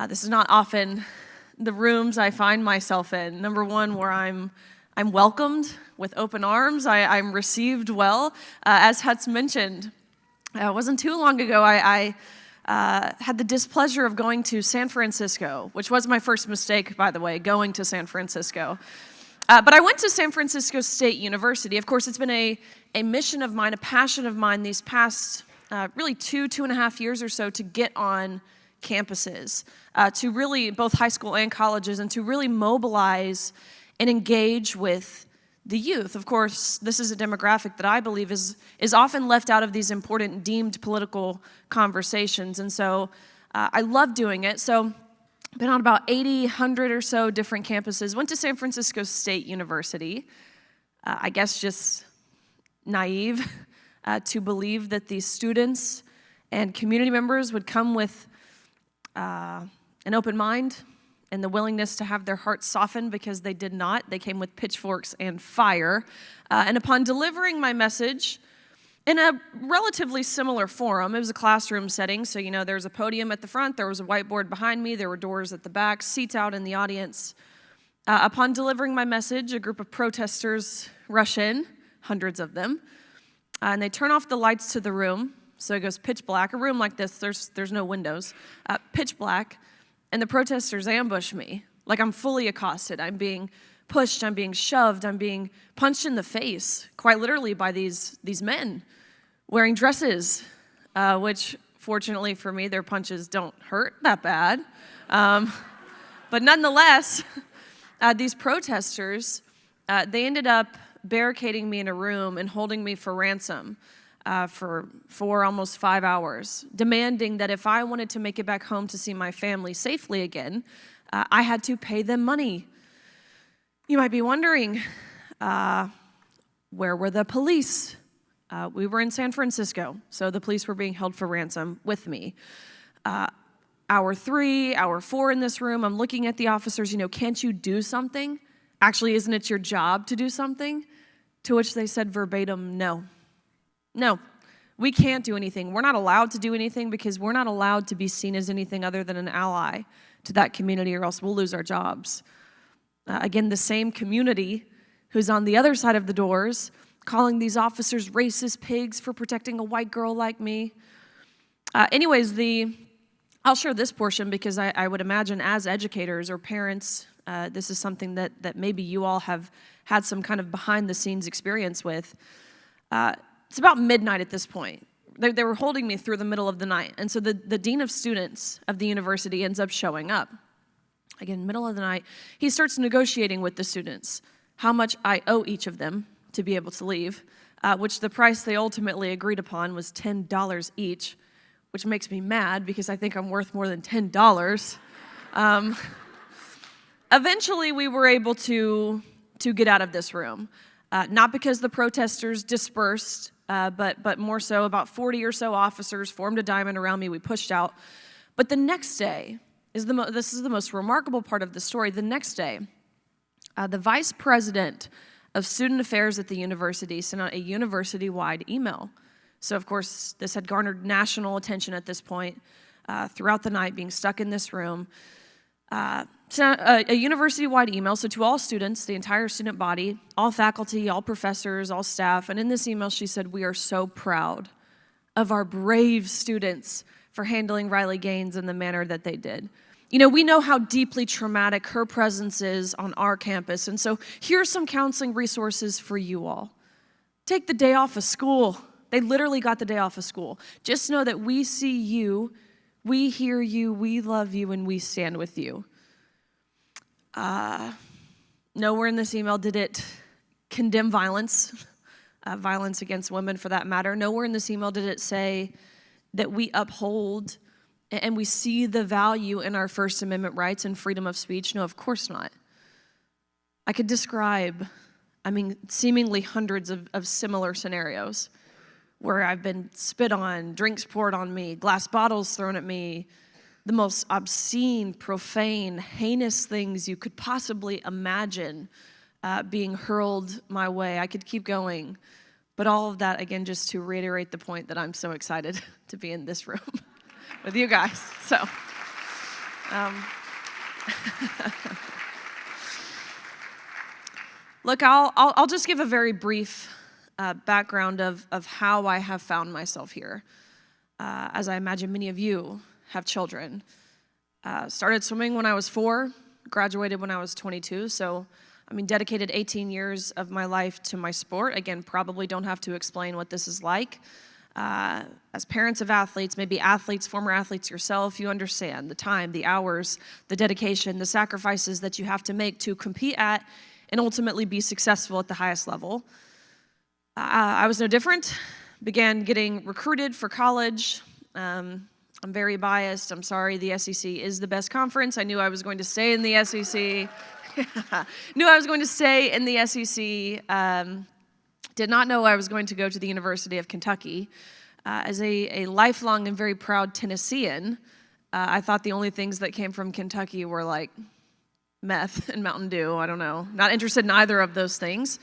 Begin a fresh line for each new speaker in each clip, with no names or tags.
This is not often the rooms I find myself in. Number one, where I'm welcomed with open arms. I'm received well. As Hutz mentioned, it wasn't too long ago I had the displeasure of going to San Francisco, which was my first mistake, by the way, going to San Francisco. But I went to San Francisco State University. Of course, it's been a mission of mine, a passion of mine these past really 2.5 years or so to get on campuses, to really, both high school and colleges, and to really mobilize and engage with the youth. Of course, this is a demographic that I believe is often left out of these important deemed political conversations, and so I love doing it. So been on about 80, 100 or so different campuses. Went to San Francisco State University. I guess just naive to believe that these students and community members would come with an open mind and the willingness to have their hearts softened, because they did not. They came with pitchforks and fire. And upon delivering my message in a relatively similar forum, it was a classroom setting, so there was a podium at the front, there was a whiteboard behind me, there were doors at the back, seats out in the audience. Upon delivering my message, a group of protesters rush in, hundreds of them, and they turn off the lights to the room. So it goes pitch black. A room like this, there's no windows. Pitch black, and the protesters ambush me. Like I'm fully accosted. I'm being pushed, I'm being shoved, I'm being punched in the face, quite literally, by these men wearing dresses, which fortunately for me, their punches don't hurt that bad. But nonetheless, these protesters, they ended up barricading me in a room and holding me for ransom for almost 5 hours, demanding that if I wanted to make it back home to see my family safely again, I had to pay them money. You might be wondering, where were the police? We were in San Francisco, so the police were being held for ransom with me. Hour 3, hour 4 in this room, I'm looking at the officers, can't you do something? Actually, isn't it your job to do something? To which they said verbatim, no. No, we can't do anything. We're not allowed to do anything because we're not allowed to be seen as anything other than an ally to that community, or else we'll lose our jobs. Again, the same community who's on the other side of the doors, calling these officers racist pigs for protecting a white girl like me. Anyways, I'll share this portion because I would imagine as educators or parents, this is something that maybe you all have had some kind of behind-the-scenes experience with. It's about midnight at this point. They were holding me through the middle of the night. And so the dean of students of the university ends up showing up. Again, middle of the night. He starts negotiating with the students how much I owe each of them to be able to leave, which the price they ultimately agreed upon was $10 each, which makes me mad because I think I'm worth more than $10. Eventually, we were able to get out of this room. Not because the protesters dispersed, but more so about 40 or so officers formed a diamond around me. We pushed out. But the next day, this is the most remarkable part of the story. The next day, the vice president of student affairs at the university sent out a university-wide email. So, of course, this had garnered national attention at this point, throughout the night, being stuck in this room. Sent a university-wide email, so to all students, the entire student body, all faculty, all professors, all staff, and in this email she said, "We are so proud of our brave students for handling Riley Gaines in the manner that they did. We know how deeply traumatic her presence is on our campus, and so here's some counseling resources for you all. Take the day off of school." They literally got the day off of school. "Just know that we see you, we hear you, we love you, and we stand with you." Nowhere in this email did it condemn violence, violence against women for that matter. Nowhere in this email did it say that we uphold and we see the value in our First Amendment rights and freedom of speech. No, of course not. I could describe, seemingly hundreds of similar scenarios where I've been spit on, drinks poured on me, glass bottles thrown at me, the most obscene, profane, heinous things you could possibly imagine being hurled my way. I could keep going, but all of that, again, just to reiterate the point that I'm so excited to be in this room with you guys. So, Look, I'll just give a very brief background of how I have found myself here. As I imagine many of you have children. Started swimming when I was 4, graduated when I was 22, so dedicated 18 years of my life to my sport. Again, probably don't have to explain what this is like. As parents of athletes, maybe athletes, former athletes yourself, you understand the time, the hours, the dedication, the sacrifices that you have to make to compete at and ultimately be successful at the highest level. I was no different. Began getting recruited for college. I'm very biased. I'm sorry, the SEC is the best conference. I knew I was going to stay in the SEC. Knew I was going to stay in the SEC. Did not know I was going to go to the University of Kentucky. As a lifelong and very proud Tennessean, I thought the only things that came from Kentucky were like meth and Mountain Dew. I don't know. Not interested in either of those things.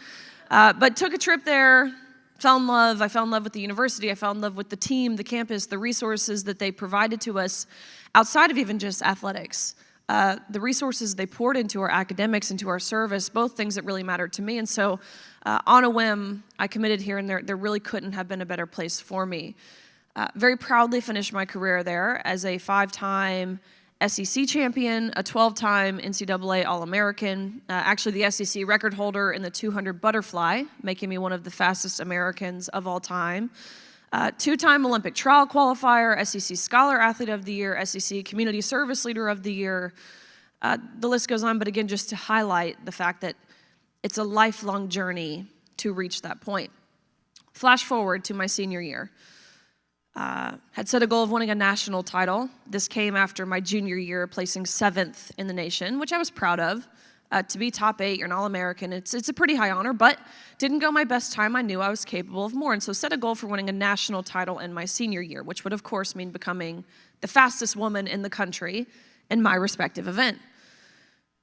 But took a trip there, fell in love. I fell in love with the university. I fell in love with the team, the campus, the resources that they provided to us outside of even just athletics. The resources they poured into our academics, into our service, both things that really mattered to me. And so on a whim, I committed here, and there really couldn't have been a better place for me. Very proudly finished my career there as a 5-time SEC champion, a 12-time NCAA All-American, actually the SEC record holder in the 200 butterfly, making me one of the fastest Americans of all time. 2-time Olympic trial qualifier, SEC Scholar Athlete of the Year, SEC Community Service Leader of the Year. The list goes on, but again, just to highlight the fact that it's a lifelong journey to reach that point. Flash forward to my senior year. Had set a goal of winning a national title. This came after my junior year, placing 7th in the nation, which I was proud of. To be top 8, you're an All-American. It's a pretty high honor, but didn't go my best time. I knew I was capable of more, and so set a goal for winning a national title in my senior year, which would, of course, mean becoming the fastest woman in the country in my respective event.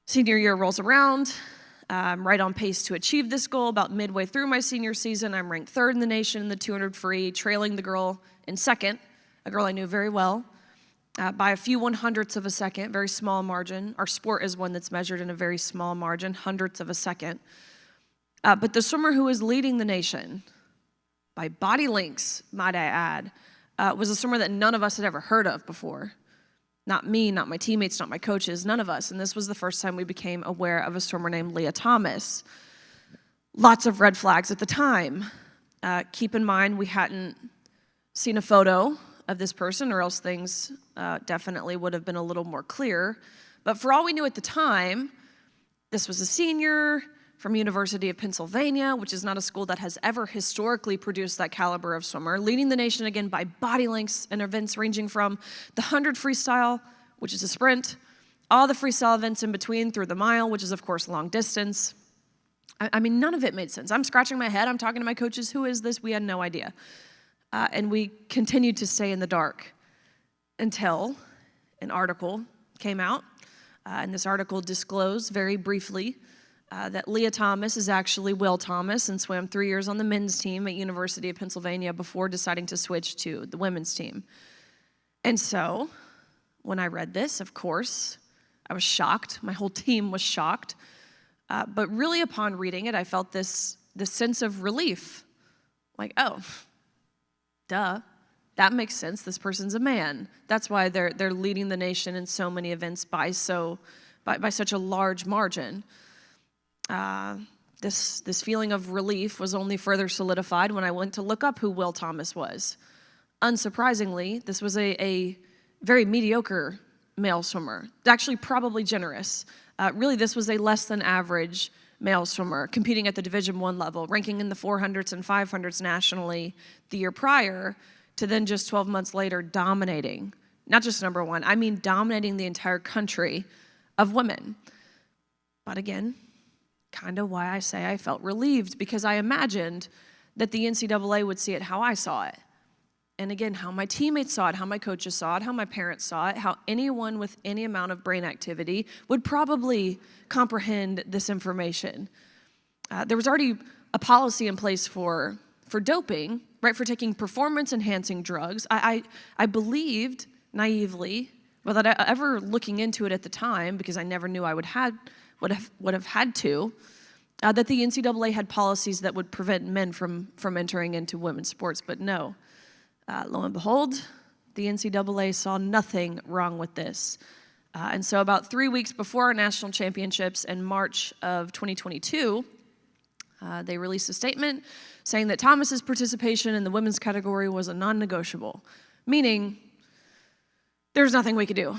Senior year rolls around. I'm right on pace to achieve this goal. About midway through my senior season, I'm ranked 3rd in the nation in the 200 free, trailing the girl in 2nd, a girl I knew very well, by a few 100ths of a second, very small margin. Our sport is one that's measured in a very small margin, 100ths of a second. But the swimmer who was leading the nation, by body lengths, might I add, was a swimmer that none of us had ever heard of before. Not me, not my teammates, not my coaches, none of us. And this was the first time we became aware of a swimmer named Leah Thomas. Lots of red flags at the time. Keep in mind, we hadn't seen a photo of this person, or else things definitely would have been a little more clear. But for all we knew at the time, this was a senior from University of Pennsylvania, which is not a school that has ever historically produced that caliber of swimmer, leading the nation again by body lengths in events ranging from the 100 freestyle, which is a sprint, all the freestyle events in between through the mile, which is, of course, long distance. I mean, none of it made sense. I'm scratching my head. I'm talking to my coaches. Who is this? We had no idea. And we continued to stay in the dark until an article came out. And this article disclosed very briefly that Leah Thomas is actually Will Thomas and swam 3 years on the men's team at University of Pennsylvania before deciding to switch to the women's team. And so when I read this, of course, I was shocked. My whole team was shocked. But really upon reading it, I felt this sense of relief. Like, oh, duh, that makes sense. This person's a man. That's why they're leading the nation in so many events by such a large margin. This feeling of relief was only further solidified when I went to look up who Will Thomas was. Unsurprisingly, this was a very mediocre male swimmer, actually probably generous. Really, this was a less than average male swimmer competing at the Division I level, ranking in the 400s and 500s nationally the year prior, to then just 12 months later dominating, not just number 1, I mean dominating the entire country of women. But again, kind of why I say I felt relieved, because I imagined that the NCAA would see it how I saw it. And again, how my teammates saw it, how my coaches saw it, how my parents saw it, how anyone with any amount of brain activity would probably comprehend this information. There was already a policy in place for doping, right, for taking performance-enhancing drugs. I believed, naively, without ever looking into it at the time, because I never knew I would have had to, that the NCAA had policies that would prevent men from entering into women's sports. But no, lo and behold, the NCAA saw nothing wrong with this. And so about 3 weeks before our national championships in March of 2022, they released a statement saying that Thomas's participation in the women's category was a non-negotiable, meaning there was nothing we could do.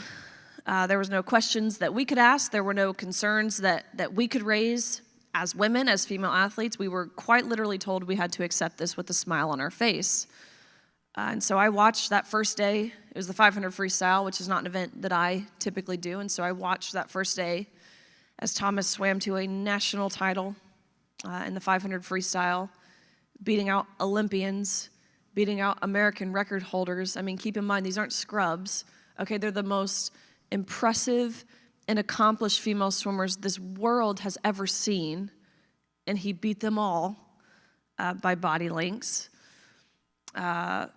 There was no questions that we could ask. There were no concerns that we could raise as women, as female athletes. We were quite literally told we had to accept this with a smile on our face. And so I watched that first day. It was the 500 freestyle, which is not an event that I typically do. And so I watched that first day as Thomas swam to a national title in the 500 freestyle, beating out Olympians, beating out American record holders. I mean, keep in mind, these aren't scrubs. Okay, they're the most impressive and accomplished female swimmers this world has ever seen, and he beat them all by body lengths.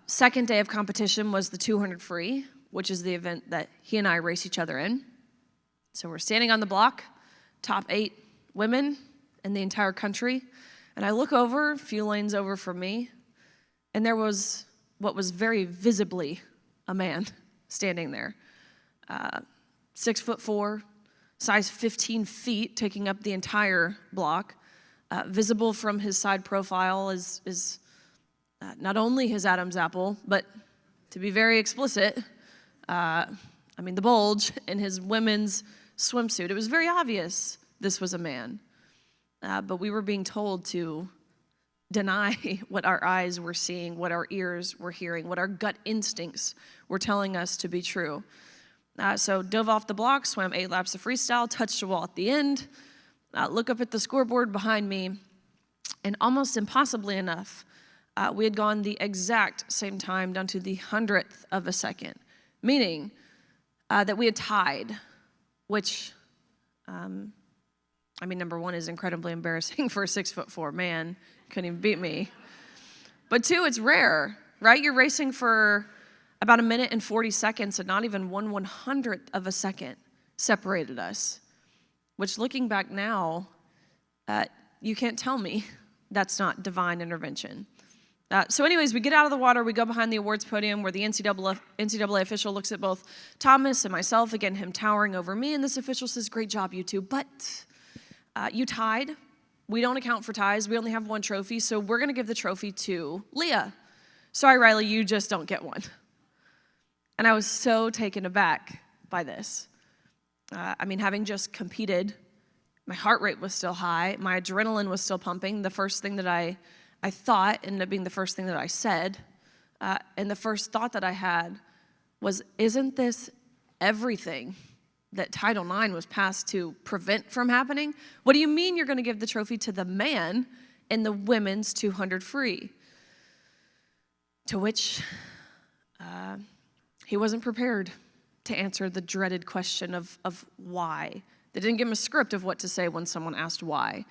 Second day of competition was the 200 free, which is the event that he and I race each other in. So we're standing on the block, top 8 women in the entire country, and I look over, a few lanes over from me, and there was what was very visibly a man standing there. 6'4", size 15 feet, taking up the entire block. Visible from his side profile is not only his Adam's apple, but to be very explicit, the bulge in his women's swimsuit. It was very obvious this was a man. But we were being told to deny what our eyes were seeing, what our ears were hearing, what our gut instincts were telling us to be true. So dove off the block, swam 8 laps of freestyle, touched a wall at the end, look up at the scoreboard behind me, and almost impossibly enough, we had gone the exact same time down to the 100th of a second, meaning that we had tied, which, number one is incredibly embarrassing for a 6'4" man. Couldn't even beat me. But 2, it's rare, right? You're racing for about 1 minute and 40 seconds, and not even 1/100th of a second separated us, which looking back now, you can't tell me that's not divine intervention. So anyways, we get out of the water, we go behind the awards podium where the NCAA official looks at both Thomas and myself, again, him towering over me, and this official says, "Great job, you two, but you tied. We don't account for ties. We only have 1 trophy, so we're going to give the trophy to Leah. Sorry, Riley, you just don't get one." And I was so taken aback by this. Having just competed, my heart rate was still high, my adrenaline was still pumping. The first thing that I thought ended up being the first thing that I said, and the first thought that I had was, isn't this everything that Title IX was passed to prevent from happening? What do you mean you're going to give the trophy to the man in the women's 200 free? To which he wasn't prepared to answer the dreaded question of why. They didn't give him a script of what to say when someone asked why.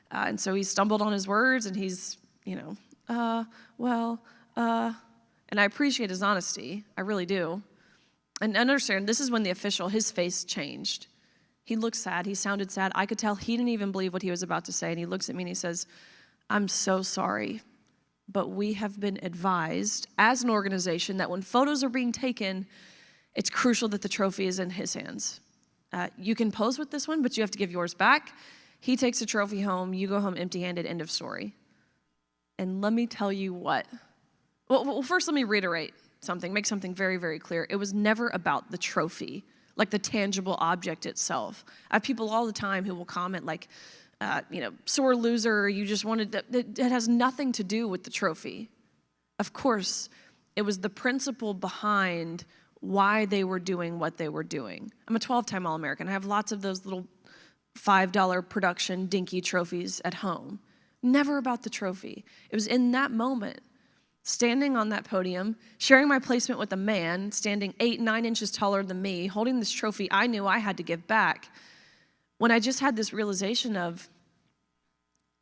And so he stumbled on his words, and he's, and I appreciate his honesty. I really do. And understand, this is when the official, his face changed. He looked sad. He sounded sad. I could tell he didn't even believe what he was about to say. And he looks at me and he says, "I'm so sorry, but we have been advised as an organization that when photos are being taken, it's crucial that the trophy is in his hands. You can pose with this one, but you have to give yours back. He takes the trophy home. You go home empty-handed, end of story." And let me tell you what. Well, first let me reiterate something, make something very, very clear. It was never about the trophy, like the tangible object itself. I have people all the time who will comment like, sore loser, you just wanted to, it has nothing to do with the trophy. Of course, it was the principle behind why they were doing what they were doing. I'm a 12-time All-American. I have lots of those little $5 production dinky trophies at home. Never about the trophy. It was in that moment, standing on that podium, sharing my placement with a man standing 8, 9 inches taller than me, holding this trophy I knew I had to give back, when I just had this realization of,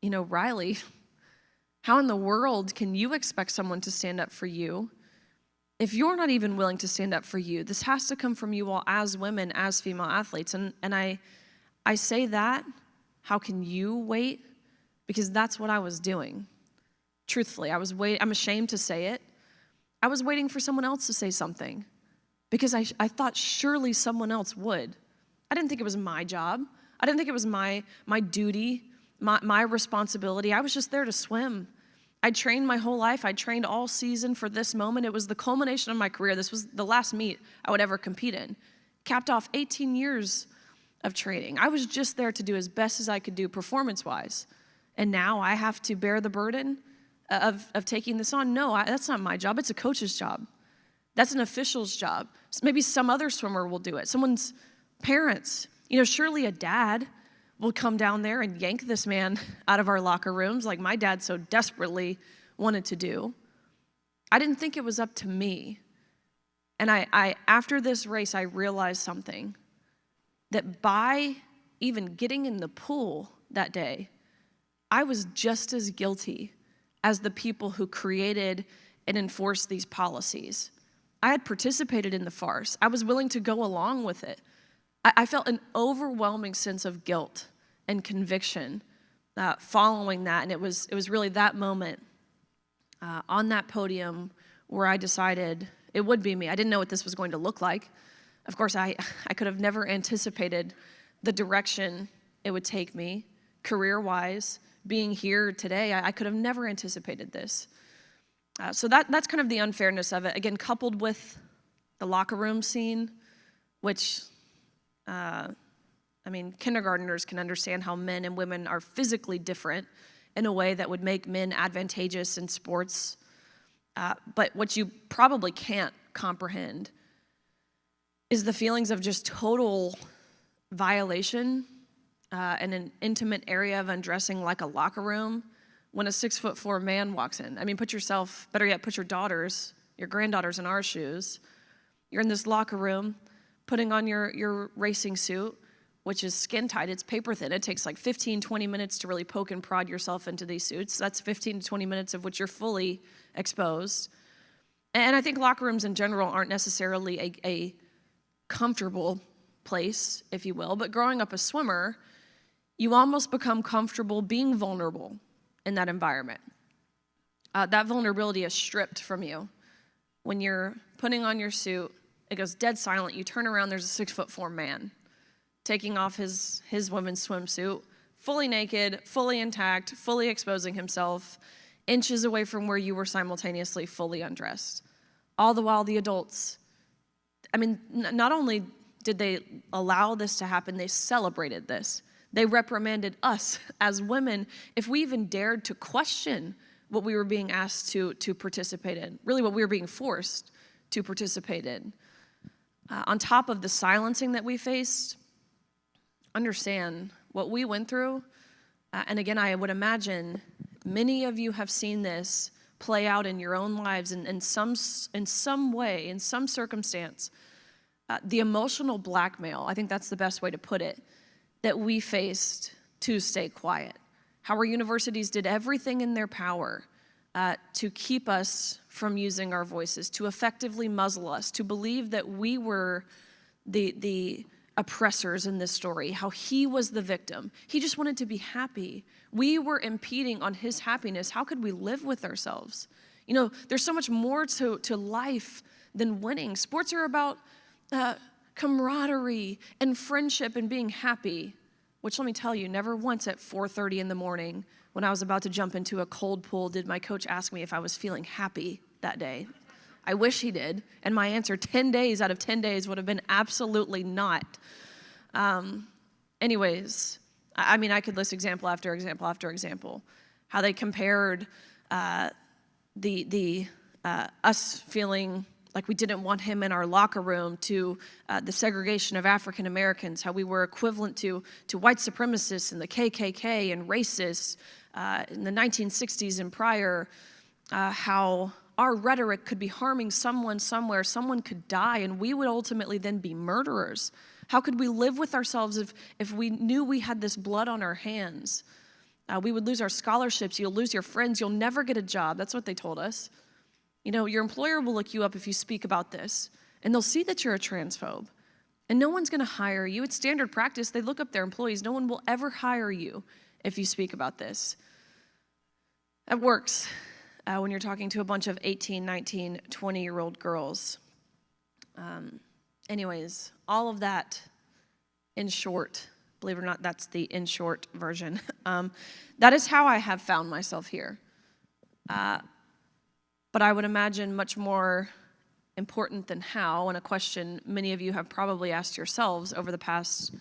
Riley, how in the world can you expect someone to stand up for you if you're not even willing to stand up for you, this has to come from you all as women, as female athletes. And I say that, how can you wait? Because that's what I was doing. Truthfully, I'm ashamed to say it. I was waiting for someone else to say something because I thought surely someone else would. I didn't think it was my job. I didn't think it was my duty, my responsibility. I was just there to swim. I trained my whole life. I trained all season for this moment. It was the culmination of my career. This was the last meet I would ever compete in. Capped off 18 years of training. I was just there to do as best as I could do performance-wise. And now I have to bear the burden of taking this on. No, that's not my job. It's a coach's job. That's an official's job. Maybe some other swimmer will do it. Someone's parents. Surely a dad will come down there and yank this man out of our locker rooms like my dad so desperately wanted to do. I didn't think it was up to me. And I after this race, I realized something, that by even getting in the pool that day, I was just as guilty as the people who created and enforced these policies. I had participated in the farce. I was willing to go along with it. I felt an overwhelming sense of guilt and conviction following that, and it was really that moment on that podium where I decided it would be me. I didn't know what this was going to look like. Of course, I could have never anticipated the direction it would take me, career-wise. Being here today, I could have never anticipated this. So that's kind of the unfairness of it. Again, coupled with the locker room scene, which kindergartners can understand how men and women are physically different in a way that would make men advantageous in sports. But what you probably can't comprehend is the feelings of just total violation in an intimate area of undressing like a locker room when a 6'4" man walks in. Put yourself, better yet, put your daughters, your granddaughters in our shoes. You're in this locker room, putting on your racing suit, which is skin tight. It's paper thin. It takes like 15, 20 minutes to really poke and prod yourself into these suits. That's 15 to 20 minutes of which you're fully exposed. And I think locker rooms in general aren't necessarily a comfortable place, if you will. But growing up a swimmer, you almost become comfortable being vulnerable in that environment. That vulnerability is stripped from you. When you're putting on your suit, it goes dead silent. You turn around, there's a 6'4" man taking off his women's swimsuit, fully naked, fully intact, fully exposing himself, inches away from where you were simultaneously fully undressed. All the while the adults, not only did they allow this to happen, they celebrated this. They reprimanded us as women if we even dared to question what we were being asked to participate in, really what we were being forced to participate in. On top of the silencing that we faced, understand what we went through. And again, I would imagine many of you have seen this play out in your own lives in some way, in some circumstance. The emotional blackmail, I think that's the best way to put it, that we faced to stay quiet. How our universities did everything in their power to keep us from using our voices, to effectively muzzle us, to believe that we were the oppressors in this story, how he was the victim. He just wanted to be happy. We were impeding on his happiness. How could we live with ourselves? There's so much more to life than winning. Sports are about camaraderie and friendship and being happy, which let me tell you, never once at 4:30 in the morning when I was about to jump into a cold pool did my coach ask me if I was feeling happy that day. I wish he did, and my answer 10 days out of 10 days would have been absolutely not. Anyways, I could list example after example after example, how they compared us feeling like we didn't want him in our locker room to the segregation of African Americans, how we were equivalent to white supremacists and the KKK and racists in the 1960s and prior, how our rhetoric could be harming someone somewhere, someone could die, and we would ultimately then be murderers. How could we live with ourselves if we knew we had this blood on our hands? We would lose our scholarships, you'll lose your friends, you'll never get a job. That's what they told us. Your employer will look you up if you speak about this, and they'll see that you're a transphobe. And no one's going to hire you. It's standard practice. They look up their employees. No one will ever hire you if you speak about this. That works when you're talking to a bunch of 18, 19, 20-year-old girls. Anyways, all of that in short, believe it or not, that's the in short version. That is how I have found myself here. But I would imagine much more important than how, and a question many of you have probably asked yourselves over the past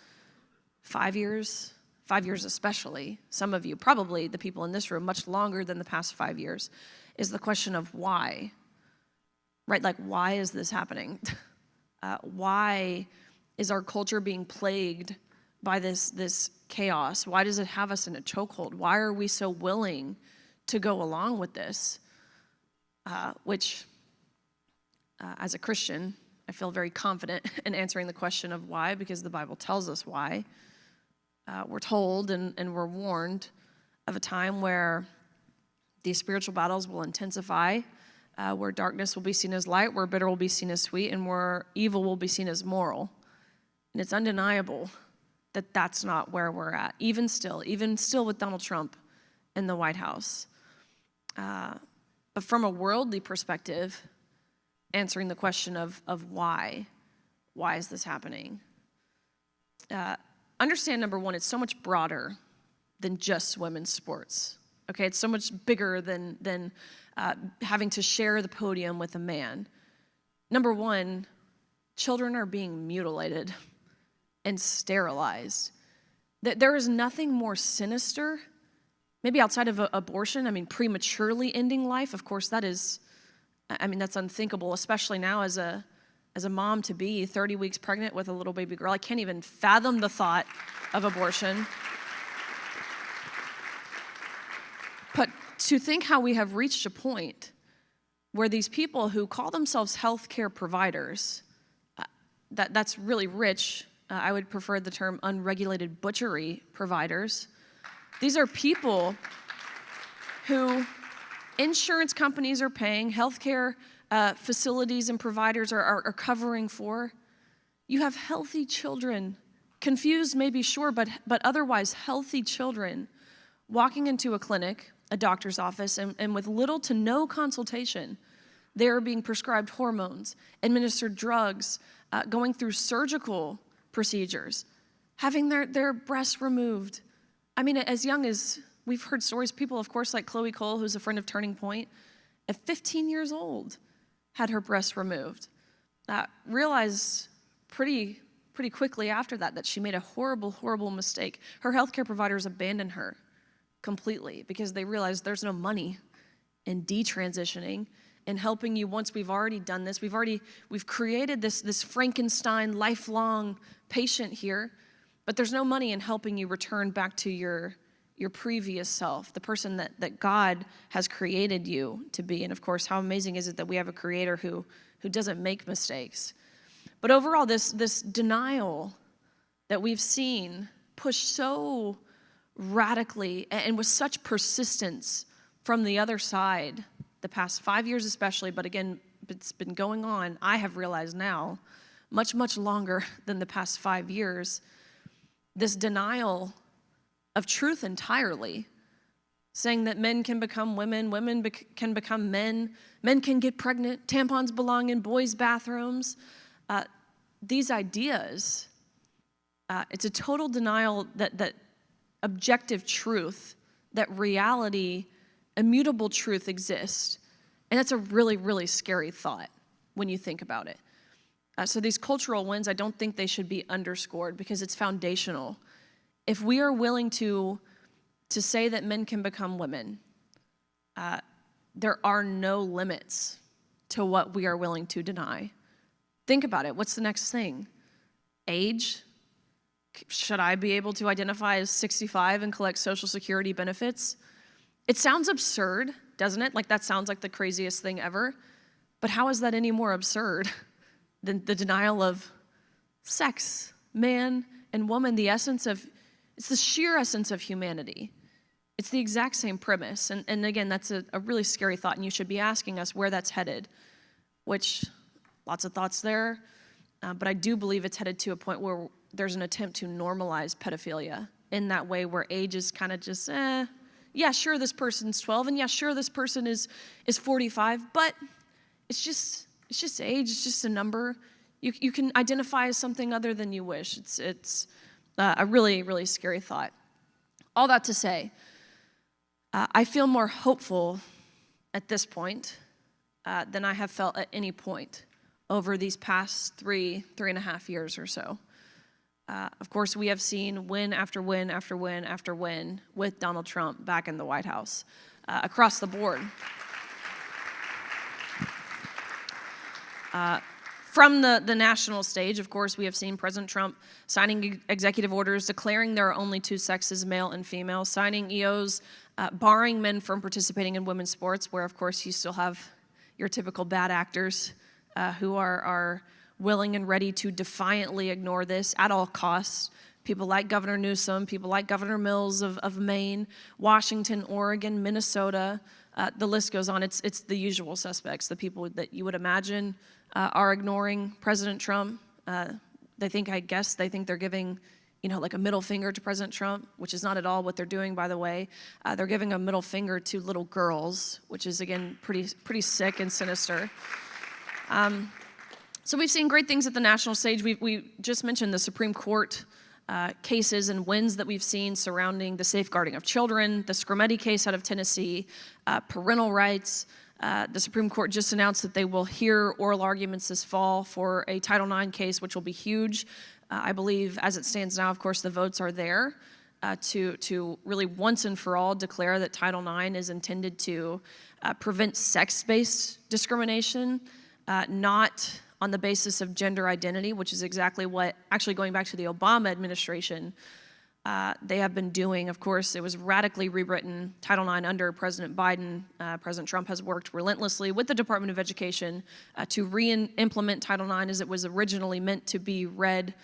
5 years especially, some of you, probably the people in this room, much longer than the past 5 years, is the question of why, right? Like, why is this happening? Why is our culture being plagued by this chaos? Why does it have us in a chokehold? Why are we so willing to go along with this? As a Christian, I feel very confident in answering the question of why, because the Bible tells us why. We're told and we're warned of a time where these spiritual battles will intensify, where darkness will be seen as light, where bitter will be seen as sweet, and where evil will be seen as moral. And it's undeniable that that's not where we're at, even still with Donald Trump in the White House. But from a worldly perspective, answering the question of why is this happening? Understand, number one, it's so much broader than just women's sports. Okay, it's so much bigger than having to share the podium with a man. Number one, children are being mutilated and sterilized. There is nothing more sinister, maybe outside of abortion. Prematurely ending life, of course, that's unthinkable, especially now as a mom to be 30 weeks pregnant with a little baby girl. I can't even fathom the thought of abortion. But to think how we have reached a point where these people who call themselves healthcare providers, that's really rich. I would prefer the term unregulated butchery providers. These are people who insurance companies are paying, healthcare facilities and providers are covering for. You have healthy children, confused maybe, sure, but otherwise healthy children walking into a clinic, a doctor's office, and with little to no consultation, they're being prescribed hormones, administered drugs, going through surgical procedures, having their breasts removed. As young as, we've heard stories, people, of course, like Chloe Cole, who's a friend of Turning Point, at 15 years old, had her breasts removed. Realized pretty quickly after that she made a horrible, horrible mistake. Her healthcare providers abandoned her completely because they realized there's no money in detransitioning and helping you once we've already done this. We've created this Frankenstein lifelong patient here, but there's no money in helping you return back to your previous self, the person that God has created you to be. And of course, how amazing is it that we have a creator who doesn't make mistakes. But overall, this denial that we've seen pushed so radically and with such persistence from the other side, the past 5 years especially, but again, it's been going on, I have realized now, much, much longer than the past 5 years, this denial of truth entirely, saying that men can become women, women can become men can get pregnant, tampons belong in boys' bathrooms. These ideas, it's a total denial that objective truth, that reality, immutable truth exists. And that's a really, really scary thought when you think about it. So these cultural wins, I don't think they should be underscored because it's foundational. If we are willing to say that men can become women, there are no limits to what we are willing to deny. Think about it. What's the next thing? Age? Should I be able to identify as 65 and collect Social Security benefits? It sounds absurd, doesn't it? Like that sounds like the craziest thing ever. But how is that any more absurd than the denial of sex, man and woman, it's the sheer essence of humanity. It's the exact same premise. And again, that's a really scary thought, and you should be asking us where that's headed, which lots of thoughts there. But I do believe it's headed to a point where there's an attempt to normalize pedophilia in that way where age is kind of just, yeah, sure, this person's 12, and yeah, sure, this person is 45, but it's just age, it's just a number. You can identify as something other than you wish. It's a really, really scary thought. All that to say, I feel more hopeful at this point than I have felt at any point over these past three and a half years or so. Of course, we have seen win after win after win after win with Donald Trump back in the White House across the board. From the national stage, of course, we have seen President Trump signing executive orders declaring there are only two sexes, male and female, signing EOs barring men from participating in women's sports, where, of course, you still have your typical bad actors who are willing and ready to defiantly ignore this at all costs. People like Governor Newsom, people like Governor Mills of Maine, Washington, Oregon, Minnesota, the list goes on. It's the usual suspects, the people that you would imagine are ignoring President Trump. They think they're giving, like a middle finger to President Trump, which is not at all what they're doing, by the way. They're giving a middle finger to little girls, which is, again, pretty sick and sinister. So we've seen great things at the national stage. We just mentioned the Supreme Court cases and wins that we've seen surrounding the safeguarding of children, the Scarametti case out of Tennessee, parental rights. The Supreme Court just announced that they will hear oral arguments this fall for a Title IX case, which will be huge. I believe, as it stands now, of course, the votes are there to really once and for all declare that Title IX is intended to prevent sex-based discrimination, not on the basis of gender identity, which is exactly what, actually going back to the Obama administration, they have been doing. Of course, it was radically rewritten, Title IX, under President Biden. President Trump has worked relentlessly with the Department of Education to re-implement Title IX as it was originally meant to be read.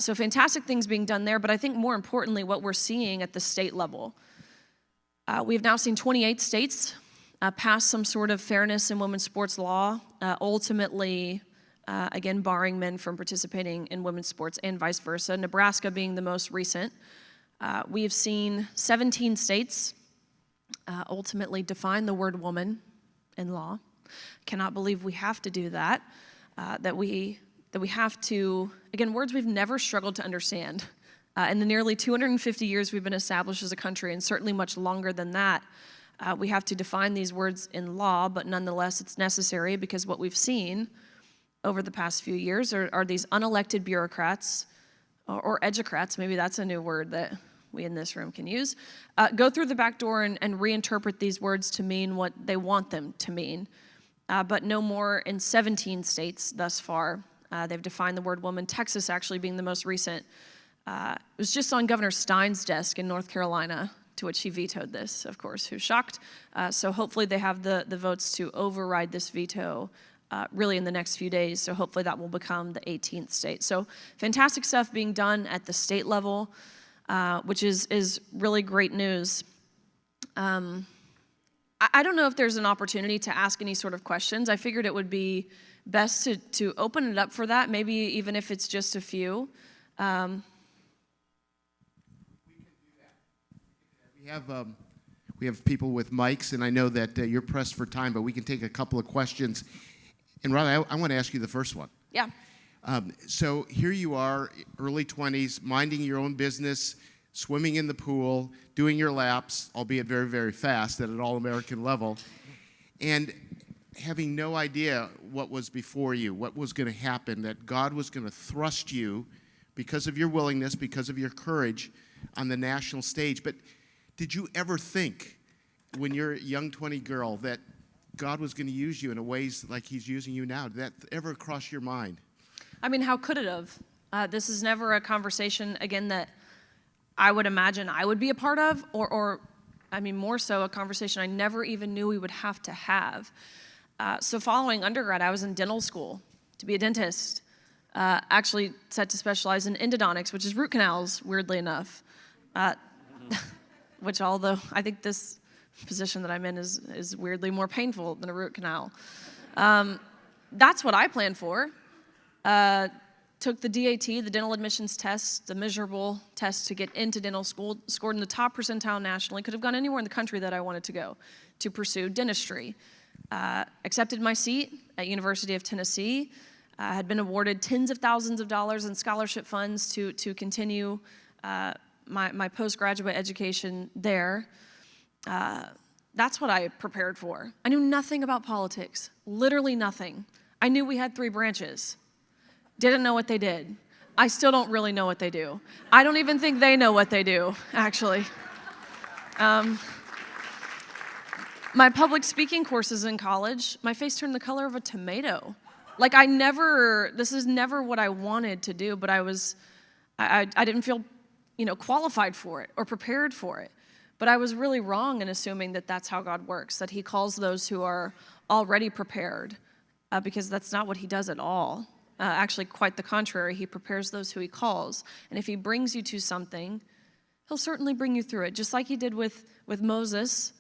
So fantastic things being done there, but I think more importantly, what we're seeing at the state level. We've now seen 28 states pass some sort of fairness in women's sports law, ultimately, again, barring men from participating in women's sports and vice versa, Nebraska being the most recent. We have seen 17 states ultimately define the word woman in law. Cannot believe we have to do that, that we have to, again, words we've never struggled to understand. In the nearly 250 years we've been established as a country, and certainly much longer than that, we have to define these words in law, but nonetheless it's necessary because what we've seen over the past few years are these unelected bureaucrats, or educrats, maybe that's a new word that we in this room can use, go through the back door and reinterpret these words to mean what they want them to mean. But no more in 17 states thus far. They've defined the word woman, Texas actually being the most recent. It was just on Governor Stein's desk in North Carolina, to which he vetoed this, of course. Who's shocked? So hopefully they have the votes to override this veto really in the next few days, so hopefully that will become the 18th state. So fantastic stuff being done at the state level, which is really great news. I don't know if there's an opportunity to ask any sort of questions. I figured it would be best to open it up for that, maybe even if it's just a few.
We can do that. We have people with mics, and I know that you're pressed for time, but we can take a couple of questions. And Riley, I want to ask you the first one.
Yeah.
So here you are, early 20s, minding your own business, swimming in the pool, doing your laps, albeit very, very fast at an all-American level, and having no idea what was before you, what was going to happen, that God was going to thrust you because of your willingness, because of your courage on the national stage. But did you ever think, when you're a young 20 girl, that God was going to use you in ways like he's using you now? Did that ever cross your mind?
I mean, how could it have? This is never a conversation, again, that I would imagine I would be a part of, or I mean, more so a conversation I never even knew we would have to have. So following undergrad, I was in dental school to be a dentist, actually set to specialize in endodontics, which is root canals, weirdly enough. which although I think this position that I'm in is weirdly more painful than a root canal. That's what I planned for. Took the DAT, the dental admissions test, the miserable test to get into dental school, scored in the top percentile nationally, could have gone anywhere in the country that I wanted to go to pursue dentistry. Accepted my seat at University of Tennessee, had been awarded tens of thousands of dollars in scholarship funds to continue my postgraduate education there. That's what I prepared for. I knew nothing about politics, literally nothing. I knew we had 3 branches. Didn't know what they did. I still don't really know what they do. I don't even think they know what they do, actually. My public speaking courses in college, my face turned the color of a tomato. Like this is never what I wanted to do, but I didn't feel, qualified for it or prepared for it. But I was really wrong in assuming that that's how God works, that he calls those who are already prepared, because that's not what he does at all. Actually, quite the contrary. He prepares those who he calls. And if he brings you to something, he'll certainly bring you through it, just like he did with Moses,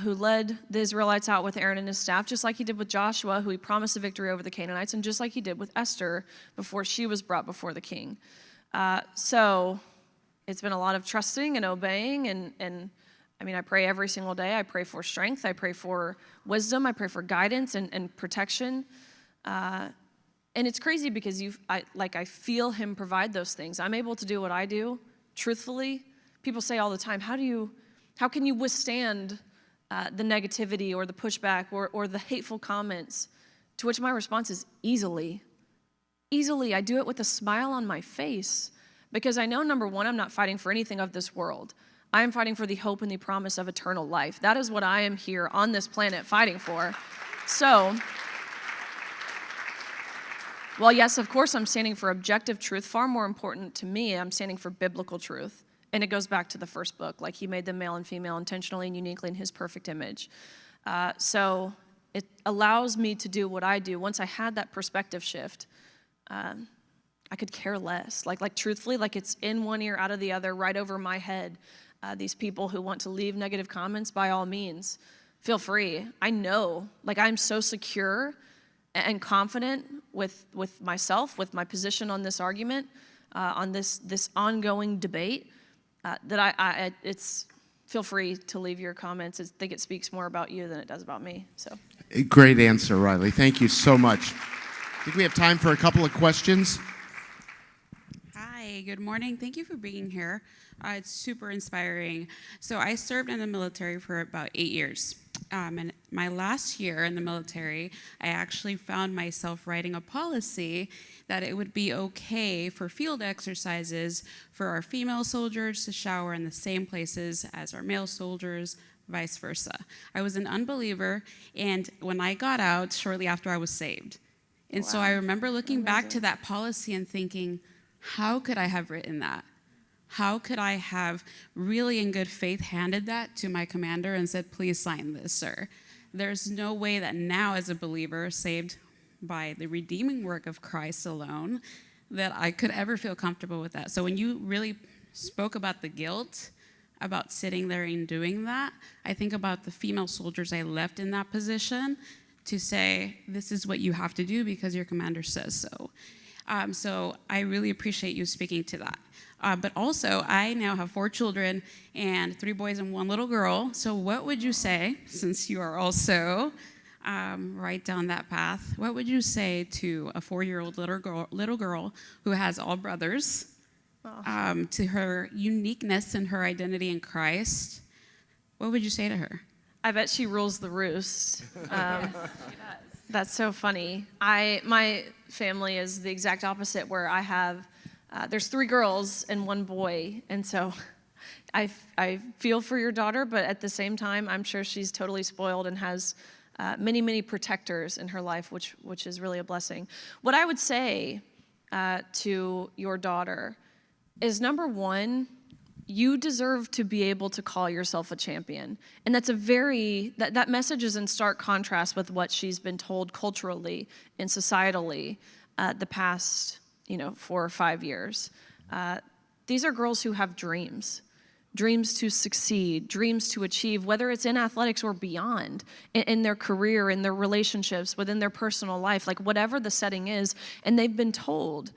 who led the Israelites out with Aaron and his staff, just like he did with Joshua, who he promised a victory over the Canaanites, and just like he did with Esther before she was brought before the king. So it's been a lot of trusting and obeying, and I pray every single day. I pray for strength. I pray for wisdom. I pray for guidance and protection. And it's crazy because I feel him provide those things. I'm able to do what I do, truthfully. People say all the time, how can you withstand the negativity or the pushback or the hateful comments? To which my response is easily. Easily. I do it with a smile on my face because I know, number one, I'm not fighting for anything of this world. I am fighting for the hope and the promise of eternal life. That is what I am here on this planet fighting for. So, well, yes, of course, I'm standing for objective truth. Far more important to me, I'm standing for biblical truth. And it goes back to the first book, like he made them male and female intentionally and uniquely in his perfect image. So it allows me to do what I do. Once I had that perspective shift, I could care less. Like truthfully, like it's in one ear, out of the other, right over my head. These people who want to leave negative comments, by all means, feel free. I know, I'm so secure and confident with myself, with my position on this argument, on this ongoing debate, that it's feel free to leave your comments. I think it speaks more about you than it does about me. So,
great answer, Riley. Thank you so much. I think we have time for a couple of questions.
Hi, good morning. Thank you for being here. It's super inspiring. So I served in the military for about 8 years. And my last year in the military, I actually found myself writing a policy that it would be okay for field exercises for our female soldiers to shower in the same places as our male soldiers, vice versa. I was an unbeliever, and when I got out, shortly after I was saved. And wow. So I remember looking back to that policy and thinking, how could I have written that? How could I have really in good faith handed that to my commander and said, please sign this, sir? There's no way that now as a believer saved by the redeeming work of Christ alone that I could ever feel comfortable with that. So when you really spoke about the guilt, about sitting there and doing that, I think about the female soldiers I left in that position to say, this is what you have to do because your commander says so. So I really appreciate you speaking to that. But also, I now have 4 children and 3 boys and 1 little girl. So what would you say, since you are also right down that path, what would you say to a 4-year-old little girl who has all brothers, to her uniqueness and her identity in Christ? What would you say to her?
I bet she rules the roost. She does. That's so funny. My family is the exact opposite, where I have, there's 3 girls and 1 boy, and so I feel for your daughter, but at the same time, I'm sure she's totally spoiled and has many, many protectors in her life, which is really a blessing. What I would say to your daughter is, number one, you deserve to be able to call yourself a champion. And that's that message is in stark contrast with what she's been told culturally and societally the past, 4 or 5 years. These are girls who have dreams. dreams to succeed, dreams to achieve, whether it's in athletics or beyond, in their career, in their relationships, within their personal life, like whatever the setting is, and they've been told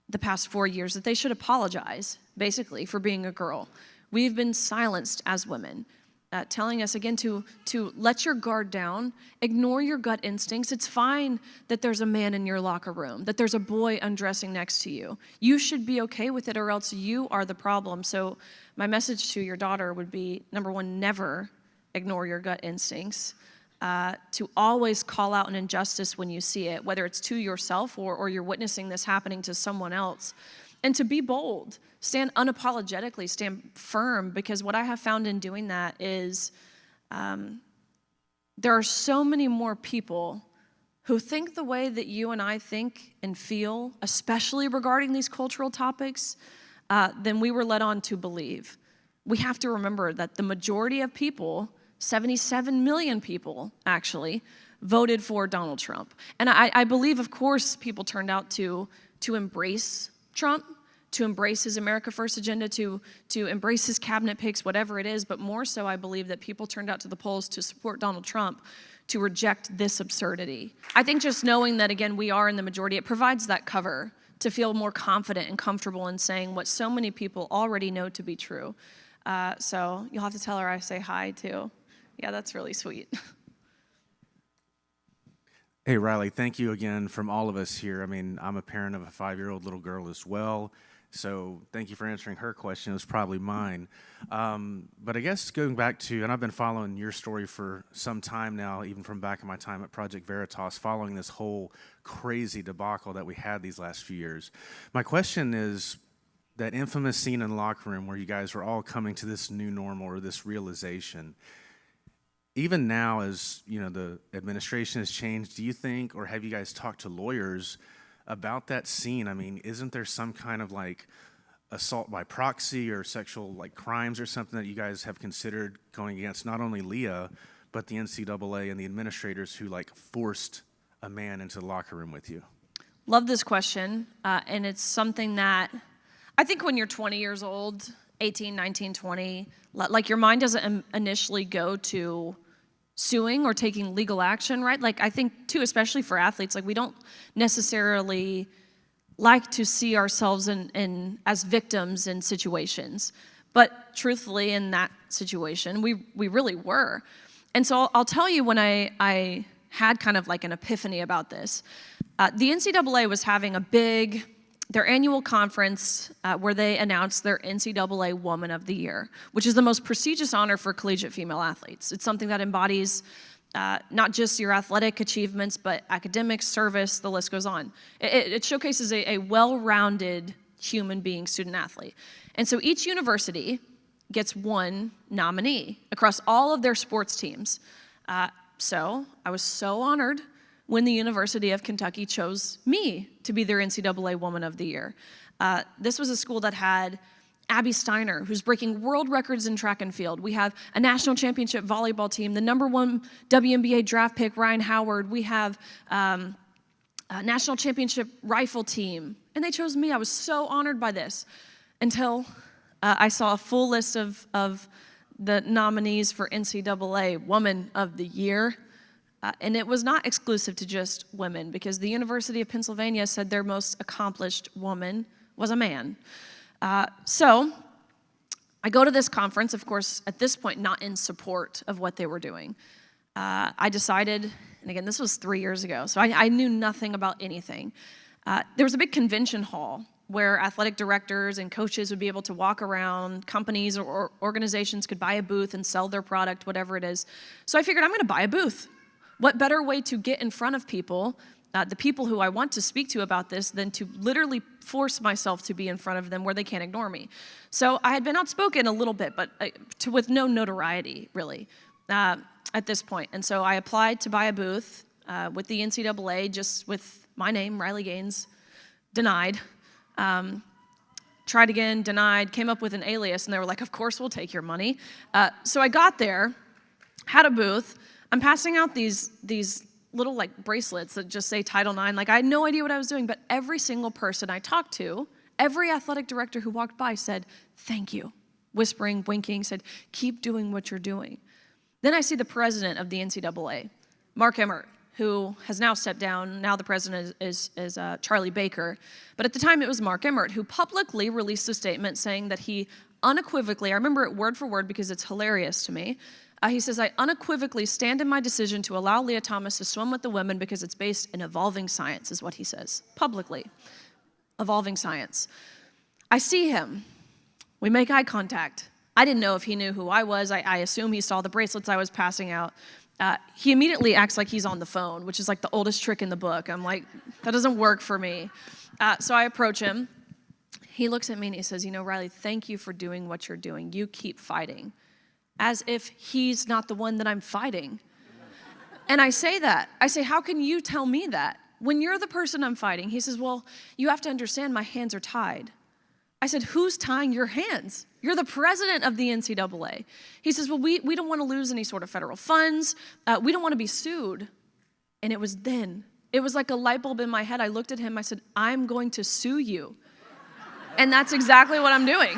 the past 4 years that they should apologize, basically, for being a girl. We've been silenced as women, telling us again to let your guard down, ignore your gut instincts. It's fine that there's a man in your locker room, that there's a boy undressing next to you. You should be okay with it, or else you are the problem. So my message to your daughter would be, number one, never ignore your gut instincts, to always call out an injustice when you see it, whether it's to yourself or you're witnessing this happening to someone else. And to be bold, stand unapologetically, stand firm, because what I have found in doing that is there are so many more people who think the way that you and I think and feel, especially regarding these cultural topics, than we were led on to believe. We have to remember that the majority of people, 77 million people actually, voted for Donald Trump. And I believe, of course, people turned out to embrace Trump, to embrace his America First agenda, to embrace his cabinet picks, whatever it is, but more so I believe that people turned out to the polls to support Donald Trump, to reject this absurdity. I think just knowing that, again, we are in the majority, it provides that cover to feel more confident and comfortable in saying what so many people already know to be true. So you'll have to tell her I say hi, too. Yeah, that's really sweet.
Hey, Riley, thank you again from all of us here. I mean, I'm a parent of a 5-year-old little girl as well, so thank you for answering her question. It was probably mine. But I guess going back to, and I've been following your story for some time now, even from back in my time at Project VIRTUOUS, following this whole crazy debacle that we had these last few years. My question is, that infamous scene in the locker room where you guys were all coming to this new normal or this realization, even now, as you know, the administration has changed, do you think, or have you guys talked to lawyers about that scene? I mean, isn't there some kind of like assault by proxy or sexual like crimes or something that you guys have considered going against not only Leah, but the NCAA and the administrators who like forced a man into the locker room with you?
Love this question, and it's something that I think when you're 20 years old, 18, 19, 20, like your mind doesn't initially go to suing or taking legal action, right? Like I think too, especially for athletes, like we don't necessarily like to see ourselves in as victims in situations. But truthfully, in that situation, we really were. And so I'll tell you when I had kind of like an epiphany about this. The NCAA was having their annual conference where they announced their NCAA Woman of the Year, which is the most prestigious honor for collegiate female athletes. It's something that embodies not just your athletic achievements, but academic service, the list goes on. It showcases a well-rounded human being, student athlete. And so each university gets one nominee across all of their sports teams. So I was so honored when the University of Kentucky chose me to be their NCAA Woman of the Year. This was a school that had Abby Steiner, who's breaking world records in track and field. We have a national championship volleyball team, the #1 WNBA draft pick, Ryan Howard. We have a national championship rifle team, and they chose me. I was so honored by this until I saw a full list of the nominees for NCAA Woman of the Year. And it was not exclusive to just women, because the University of Pennsylvania said their most accomplished woman was a man. So I go to this conference, of course, at this point, not in support of what they were doing. I decided, and again, this was 3 years ago, so I knew nothing about anything. There was a big convention hall where athletic directors and coaches would be able to walk around, companies or organizations could buy a booth and sell their product, whatever it is. So I figured I'm gonna buy a booth. What better way to get in front of people, the people who I want to speak to about this, than to literally force myself to be in front of them where they can't ignore me. So I had been outspoken a little bit, but with no notoriety, really, at this point. And so I applied to buy a booth with the NCAA, just with my name, Riley Gaines, denied. Tried again, denied, came up with an alias, and they were like, of course we'll take your money. So I got there, had a booth. I'm passing out these little like bracelets that just say Title IX. Like I had no idea what I was doing, but every single person I talked to, every athletic director who walked by said, thank you. whispering, winking, said, keep doing what you're doing. Then I see the president of the NCAA, Mark Emmert, who has now stepped down. Now the president is Charlie Baker. But at the time, it was Mark Emmert, who publicly released a statement saying that he unequivocally, I remember it word for word because it's hilarious to me, he says, I unequivocally stand in my decision to allow Leah Thomas to swim with the women because it's based in evolving science, is what he says, publicly. Evolving science. I see him. We make eye contact. I didn't know if he knew who I was. I assume he saw the bracelets I was passing out. He immediately acts like he's on the phone, which is like the oldest trick in the book. I'm like, that doesn't work for me. So I approach him. He looks at me and he says, you know, Riley, thank you for doing what you're doing. You keep fighting. As if he's not the one that I'm fighting. And I say that. I say, how can you tell me that? When you're the person I'm fighting, he says, well, you have to understand my hands are tied. I said, who's tying your hands? You're the president of the NCAA. He says, well, we don't want to lose any sort of federal funds. We don't want to be sued. And it was then. It was like a light bulb in my head. I looked at him. I said, I'm going to sue you. And that's exactly what I'm doing.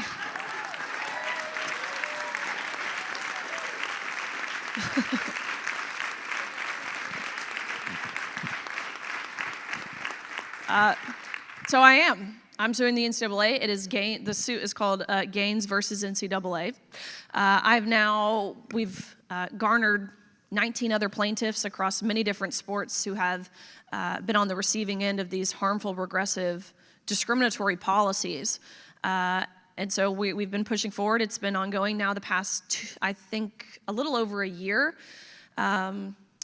So I am. I'm suing the NCAA. It is the suit is called Gaines versus NCAA. We've garnered 19 other plaintiffs across many different sports who have been on the receiving end of these harmful, regressive, discriminatory policies. And so we've been pushing forward. It's been ongoing now the past, I think, a little over a year.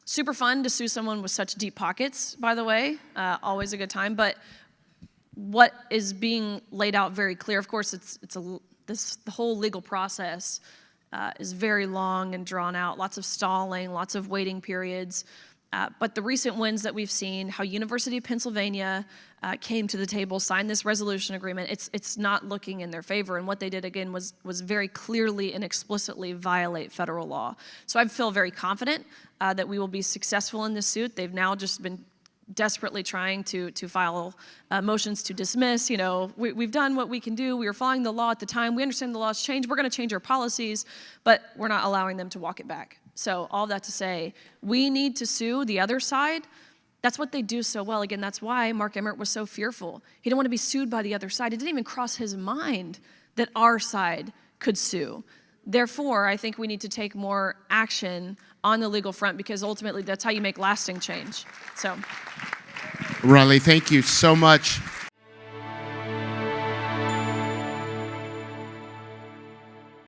Super fun to sue someone with such deep pockets, by the way. Always a good time. But what is being laid out very clear, of course, the whole legal process is very long and drawn out. Lots of stalling, lots of waiting periods. But the recent wins that we've seen, how University of Pennsylvania came to the table, signed this resolution agreement, it's not looking in their favor. And what they did, again, was very clearly and explicitly violate federal law. So I feel very confident that we will be successful in this suit. They've now just been desperately trying to file motions to dismiss. You know, we've done what we can do. We were following the law at the time. We understand the law's changed. We're going to change our policies, but we're not allowing them to walk it back. So all that to say, we need to sue the other side. That's what they do so well. Again, that's why Mark Emmert was so fearful. He didn't want to be sued by the other side. It didn't even cross his mind that our side could sue. Therefore, I think we need to take more action on the legal front because ultimately that's how you make lasting change. So,
Riley, thank you so much.